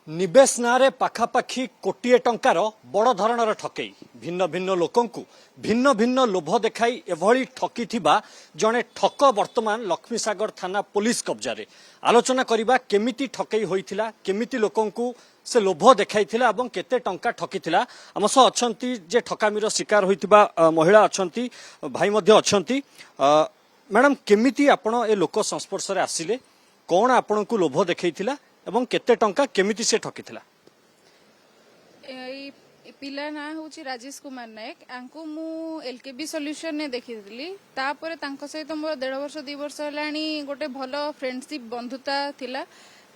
निवेश नारे पाखापाखि कोटिए टंकार बड़ धरणर ठकई भिन्न भिन्न लोकंकु भिन्न भिन्न लोभ देखाई एभली ठकी जड़े ठक वर्तमान लक्ष्मीसागर थाना पुलिस कब्जारे आलोचना करबा केमिति ठकई होइथिला केमिति लोकंकु से लोभ देखाइथिला एवं केते टंका ठकीथिला आम सह अछंती जे ठकामीर शिकार होइथिबा महिला अछंती भाई मध्ये अछंती मैडम केमिति आपण ए लोक संस्पर्श रे आसिले कोन आपनकु लोभ देखाइथिला एवं केते टंका केमिति से ठकीथिला पिला ना होची राजेश कुमार नायक आंको मु एलकेबी सॉल्यूशन ने देखिथिली तापर तांको सहित मोर 1.5 वर्ष 2 वर्ष हलानी गोटे भलो फ्रेंडशिप बंधुता थिला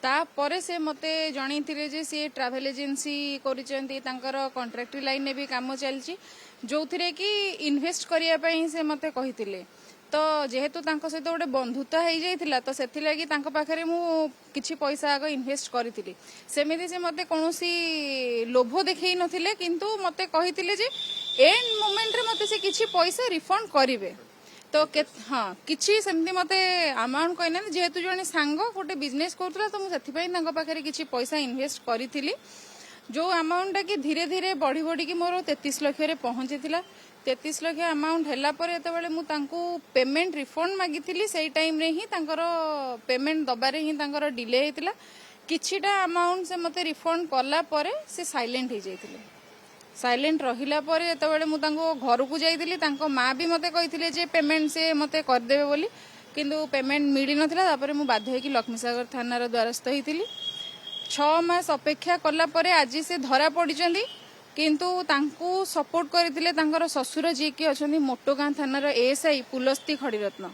तापर से मते जणैथिले जे से ट्रैवल एजेंसी करिसेंती तांकर कॉन्ट्रैक्ट लाइन ने भी काम चलची जोथिरे कि इन्वेस्ट करिया पई से मते कहिथिले तो जेहेतु तांको सहित गोटे बंधुता हो जाइथिला तो सेथि लागि तांको पाखरे मु किछि पैसा आग इन्वेस्ट करिथिली सेमिति से मते कोनोसी लोभ देखै नथिले किंतु मते कहिथिले जे एंड मोमेंट रे मते से किछि पैसा रिफंड करिवे तो हाँ किछि सेमति मते अमाउंट कहना जेहेतु जने सांग गोटे बिजनेस करथला तो मु सेथि पई तांको पाखरे किछि पैसा इन्वेस्ट करिथिली जो अमाउंट कि धीरे धीरे बढ़ी बढ़ी कि मोर 33 लाख रे पहुंचीथिला 33 लाख अमाउंट हैला पर एतबेले मु तांको पेमेंट रिफंड मागिथिली सेई टाइम रे ही तांकर पेमेंट दबारे ही तांकर डिले हेतिला किछिटा अमाउंट से मते रिफंड करला परे से साइलेंट हो जाइथिले साइलेंट रहिला परे एतबेले मु तांको घर को जाइथिली तांको मां भी मते कहिथिले जे पेमेंट से मते कर देबे बोली किंतु पेमेंट मिली नथिला तापरे मु बाध्य होई कि लक्ष्मीसागर थाना रो द्वारस्थ हेतिली 6 मास अपेक्षा करला परे आज से धरा पड़िचंदी किंतु तांको सपोर्ट करथिले तांकर ससुर जी के अछंदी मोटोगां थाना रो एएसआई पुलस्ती खड़ीरत्न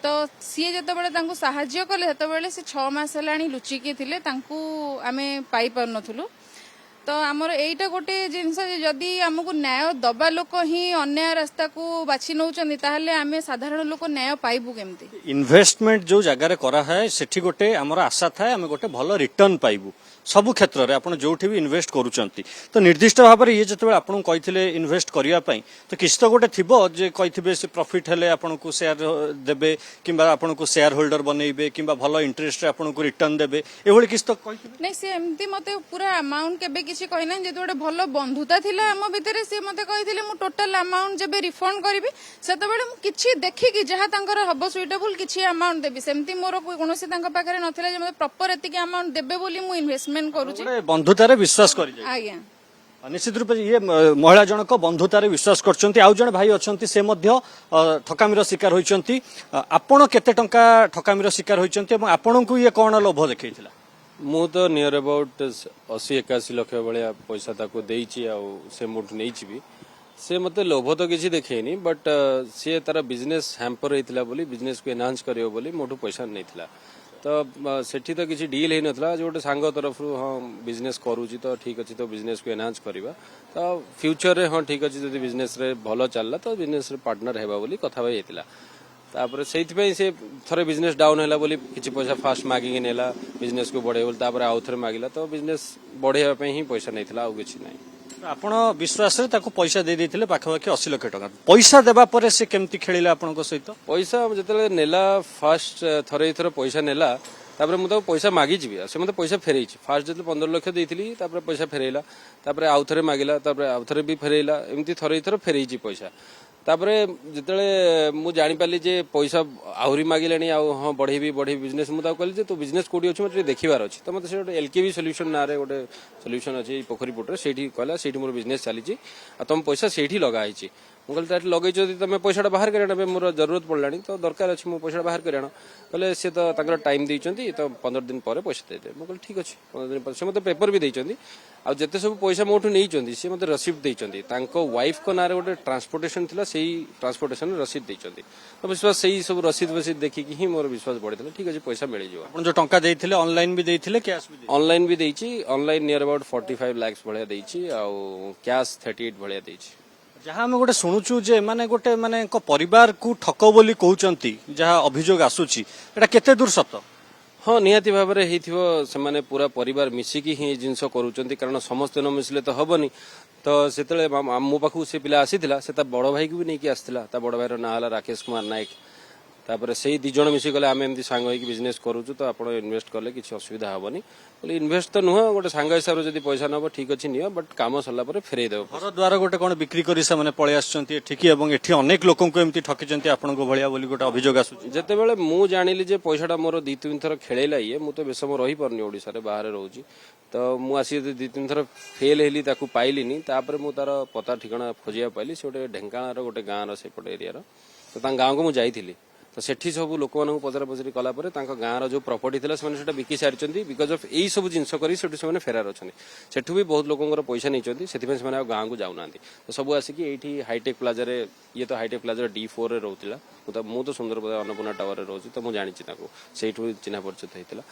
तो सी जतबेले तांको सहाय्य कले ततबेले से 6 मास हलाणी लुचिके थिले तांको आमे पाई पर नथुलु तो आमर एटा गोटे जिनस जदि आमको न्याय दबा लोक ही अन्याय रास्ता को बाछि नउचंदी ताहले आमे साधारण लोक न्याय पाइबु केमती इन्वेस्टमेंट जो जगह रे करा है सेठी गोटे हमर आशा थाए आमे गोटे भलो रिटर्न पाइबु सबु क्षेत्र रे आपण जोठी भी इन्वेस्ट करूचंती तो निर्दिष्ट भाव रे ये जतबे आपण कहिथिले इन्वेस्ट करिया पई तो किछ तो गोटे थिबो जे कहिथिबे से प्रॉफिट हेले आपण को शेयर देबे किबा आपण को शेयर होल्डर बनेइबे किबा भलो इंटरेस्ट रे आपण को रिटर्न देबे एभली किछ तो कहिथिबे नै से एमती मते पूरा अमाउंट केबे किछि कहना जे गोटे भलो बंधुता थिला हम भितरे से मते कहिथिले मु टोटल अमाउंट जेबे रिफंड करबी सेतबेले मु किछि देखि कि जहा तांकर हबो सुइटेबल किछि अमाउंट देबी सेमती मोर कोनोसी तांका पाखरे नथिला जे मते प्रॉपर एति के अमाउंट देबे बोली मु इन्वेस्टमेंट बंधुतारे विश्वास कर निश्चित रूप ये महिला जनक बंधुतारे विश्वास करछंती आउ जण भाई अछंती से मध्य ठकामीर शिकार होइछंती आपण केते टंका ठकामीर शिकार होइछंती एवं आपणकु ये कोन लोभ देखैथिला मु तो नियर अबाउट 80-81 लाख भाया पैसा ताको देइछि आ से मोट नेइछि भी से मते लोभ तो किछि देखैनी बट से तारा बिजनेस हैम्पर हेतिला बोली बिजनेस को एनहांस करियो बोली मोटू पैसा नैथिला तो सेठी तो किसी डील है नथला जो गोटे सांग तरफ हाँ बिजनेस करूची तो ठीक अच्छे तो बिजनेस को एनहांस करवा तो फ्यूचर रे हाँ ठीक अच्छे जब बिजनेस रे भलो चलला तो बिजनेस रे पार्टनर हेबा बोली कथा भाई हेतिला तापर सेइथि से थरे बिजनेस डाउन हैला बोली किछि पैसा फास्ट मागिके नेला बिजनेस को बढ़े बोली तापर आउ थरे मागिला तो बिजनेस बढ़ेवा पे ही पैसा नैथिला आ किछि नै आपण विश्वास रे ताको पैसा दे देथिले पाखपाखि 80 लाख टका पैसा देबा परे से केमती खेलिला आपनको सहित पैसा जतले नेला फास्ट थरे थरे पैसा नेला तापर मु तो पैसा मागी जीबी से मते पैसा फेरैछि फास्ट जतले 15 लाख देइथिली तापर पैसा फेरैला तापर आउ थरे मागिला तापर आउ थरे भी फेरैला एमती थरे थरे फेरैछि पैसा तापर जतले मु जानि पाली जे पैसा आहुरी मागिलानी आ हां बढ़ेबी बिजनेस मु ता कहली जे तो बिजनेस कोडी अछि मते देखिबार अछि तो मते से एलकेबी सॉल्यूशन ना रे गोटे सॉल्यूशन अछि पोखरी पोटरे सेठी कहला सेठी मोर बिजनेस चली छी आ तुम पैसा सेठी लगा आइछि मु कहली ताट लगै जदी तमे पैसाटा बाहर करे ना मोर जरूरत पड़लानी तो दरकार अछि मु पैसा बाहर करे ना कहले से तो ताकर टाइम दैचंती तो 15 दिन परे पैसा दे दे मु कहली ठीक अछि 15 दिन पर से मते पेपर भी दैचंती आ जते सब पैसा मोठु नैचंती से मते रसीद दैचंती तांको वाइफ को नारे गोटे ट्रांसपोर्टेशन थिला सेही ट्रांसपोर्टेशन रसीद दैचंती तो विश्वास सेही सब रसीद देखि कि ही मोर विश्वास बढ़ितला ठीक अछि पैसा मिलि जिवो आपण जो टंका देइथिले ऑनलाइन भी देइथिले कैश भी ऑनलाइन भी दैछि ऑनलाइन नियर अबाउट 45 लाख भलिया दैछि आ कैश 38 भलिया दैछि जहाँ आम गोटे शुणुचु जे माने गोटे माने परिवार को ठक बोली कहउचंती जहाँ अभियोग आसुची एटा केते दूर सत हाँ निहाती भाव से पूरा परिवार मिसिकी ही जिनस करूचंती कारण समस्त न मिसले तो हबनी तो से मो पाखु से पिला आसी से बड़ भाई को भी नहीं आसला बड़ भाई ना राकेश कुमार नायक तापर से दी जन मिसी गले आम एमती सांग होगी बिजनेस करूँ तो आप इनवेस्ट कले किसी असुविधा हेनी बोले इनवेस्ट तो नुह गोटे सांग हिसाब से पैसा नब ठीक अच्छे नियो बट काम सरला फेरई देव घर द्वार गोटे कौन बिक्री कर पलि आठिकी एठी अनेक लोक एमती ठकी आपण भाया बोली गोटे अभियोग आसूची जिते बड़े मु जानिली जे पैसाटा मोर 2-3 थर खेलेला ये मुझे बेस समय रही पारनी ओडिशा बाहर रोची तो मुझे 2-3 थर फेल हेली ताकू पाइलिनी तापर मु तार पता ठिकाना खोजिया पाइली से गोटे ढेंकानार गोटे गाँव सेपट एरिया तो गाँव को मुझे जाइली तो सेठी सब लोक मानक पचरा पचरी कलापर गाँव जो प्रॉपर्टी था से बिकी सारी बिकज ऑफ यही सब जिनस कर फेरार अच्छा सेठू भी बहुत लोकर पैसा नहीं से गाँव को जाऊना तो सब आसिक ये हाईटेक प्लाजा ये तो हाईटेक प्लाजा D4 रे रोला मुझे सुंदरपदा अन्नपूर्णा टावर रोची तो मुझे से चिन्ह परिचय होता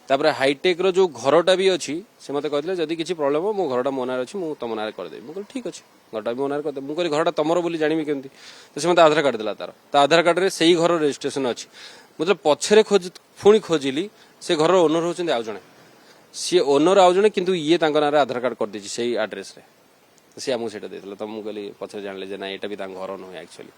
तापर हाईटेक रो जो घरटा भी अच्छी से मत कहते जदि किसी प्रोब्लेम हो मो घरटा मोनार अच्छी मुझे तुम नारे करदेवी मुझे ठीक अच्छे घरटा भी मोनार करदे मुझे घरटा तुमर बोली जानवी केमती तो से मत आधार कार्ड देला तार तो आधार कार्ड रे सही घर रजिस्ट्रेशन अच्छी मतलब पछरे पुणी खोजिली से घर ओनर होचंदी आउ जणे सी ओनर आउ जणे किंतु ये तांको नारे आधार कार्ड कर देछि सही एड्रेस रे सी आमको सेटा देथिला तो मु कहली पछरे जानले जे ना एटा भी तांको घर न एक्चुअली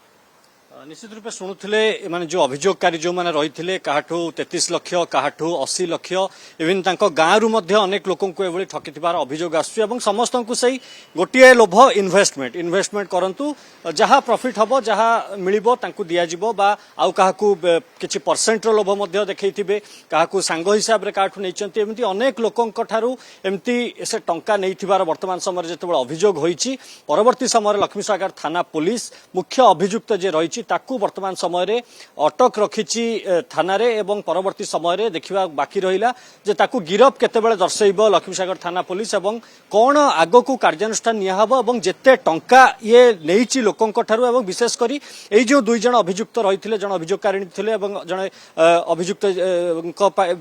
निश्चित रूपे शुणुले माने जो अभियोगकारी जो माने रही काहाठू 33 लाख काहाठू 80 लाख इवन गाँव अनेक लोक ठकी अभियोग आसुची समस्त को सही गोटे लोभ इन्वेस्टमेंट करंतु जहाँ प्रॉफिट हम जहाँ मिलिबो तांकू दियाजिबो बा आउ काहाकू किछि परसेंट रो लोभ मध्य देखैथिबे काहाकू सांग हिसाब रे काहाठू नैचंती एमती अनेक लोकंक ठारू एमती से टंका नैथिबार वर्तमान समय जेतेबेले अभियोग होईची परवर्ती समय लक्ष्मीसागर थाना पुलिस मुख्य अभियुक्त जे रही ताकू वर्तमान समय अटक रखिची थाना रे एवं परवर्ती समय देखा बाकी रहिला जे ताकू गिरफ केतेबेले दर्शैब लक्ष्मीसागर थाना पुलिस एवं कौन आगो को कार्यानुष्ठान नियाहब एवं जेते टंका ये नैची लोकंक ठारू एवं विशेष करी एई जो दुई जण अभियुक्त रहिथिले जण अभियोगकारी थिले एवं जण अभियुक्त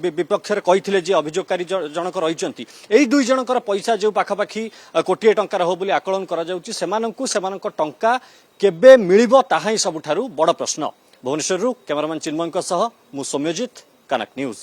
विपक्ष रे कहिथिले जे अभियोगकारी जनक रहिचंती एई दुई जनकर पैसा जो पाखापाखी कोटिए टंका हो बोली आकलन करा जाउची सेमानंकु सेमानंक टंका केबे मिलिबो ताहा ही सबुठारू बड़ प्रश्न। भुवनेश्वर कैमरामैन चिन्मयଙ୍କ सह मु सौम्यजित कनक न्यूज।